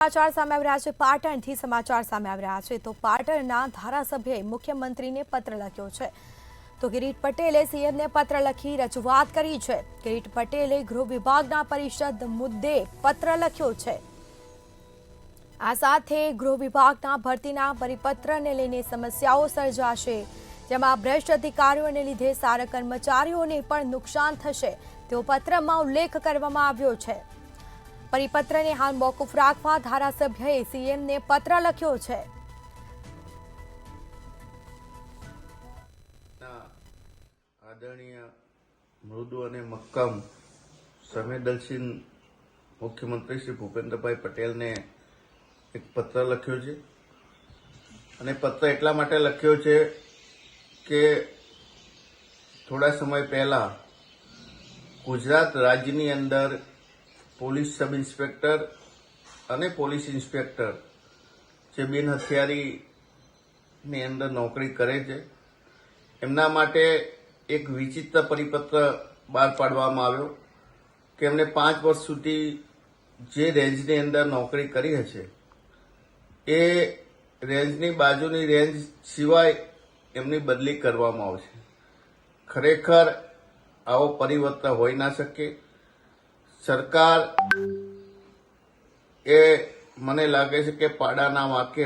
સમાચાર સામે આવી રહ્યા છે। પાટણથી સમાચાર સામે આવી રહ્યા છે તો પાટણના ધારાસભ્યએ મુખ્યમંત્રીને પત્ર લખ્યો છે। તો કિરીટ પટેલે સીએમને પત્ર લખી રજૂઆત કરી છે। કિરીટ પટેલે ગૃહ વિભાગના પરિષદ મુદ્દે પત્ર લખ્યો છે। આ સાથે ગૃહ વિભાગના ભરતીના પરિપત્રને લઈને સમસ્યાઓ સર્જાશે, જેમાં ભ્રષ્ટ અધિકારીઓને લીધે સારા કર્મચારીઓને પણ નુકસાન થશે તેવો પત્રમાં ઉલ્લેખ કરવામાં આવ્યો છે। પરિપત્રને હાલ મોકૂફ રાખવા ધારાસભ્યએ સીએમને પત્ર લખ્યો છે। આદરણીય મૃદુ અને મક્કમ સંવેદનશીલ મુખ્યમંત્રી શ્રી ભૂપેન્દ્રભાઈ પટેલને એક પત્ર લખ્યો છે અને પત્ર એટલા માટે લખ્યો છે કે થોડા સમય પહેલા ગુજરાત રાજ્યની અંદર પોલીસ સબ ઇન્સ્પેક્ટર અને પોલીસ ઇન્સ્પેક્ટર જે બિન હથિયારીની અંદર નોકરી કરે છે એમના માટે એક વિચિત્ર પરિપત્ર બહાર પાડવામાં આવ્યો કે એમને 5 વર્ષ સુધી જે રેન્જની અંદર નોકરી કરી હશે એ રેન્જની બાજુની રેન્જ સિવાય એમની બદલી કરવામાં આવશે। ખરેખર આવો પરિવર્તન હોઈ ના શકે। સરકાર એ મને લાગે છે કે પાડાના વાંકે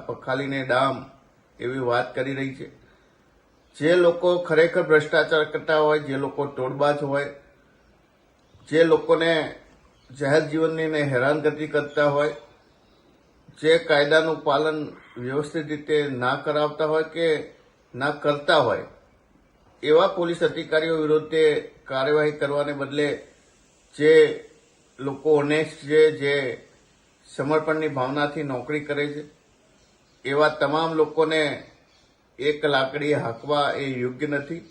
પખાલીને ડામ એવી વાત કરી રહી છે। જે લોકો ખરેખર ભ્રષ્ટાચાર કરતા હોય, જે લોકો ટોળબાજ હોય, જે લોકોને જાહેર જીવનની હેરાનગતિ કરતા હોય, જે કાયદાનું પાલન વ્યવસ્થિત રીતે ના કરાવતા હોય કે ના કરતા હોય, એવા પોલીસ અધિકારીઓ વિરુદ્ધે કાર્યવાહી કરવાને બદલે જે લોકો ઓનેસ્ટ છે, જે સમર્પણની ભાવનાથી નોકરી કરે છે, એવા તમામ લોકોને એક લાકડી હાંકવા એ યોગ્ય નથી।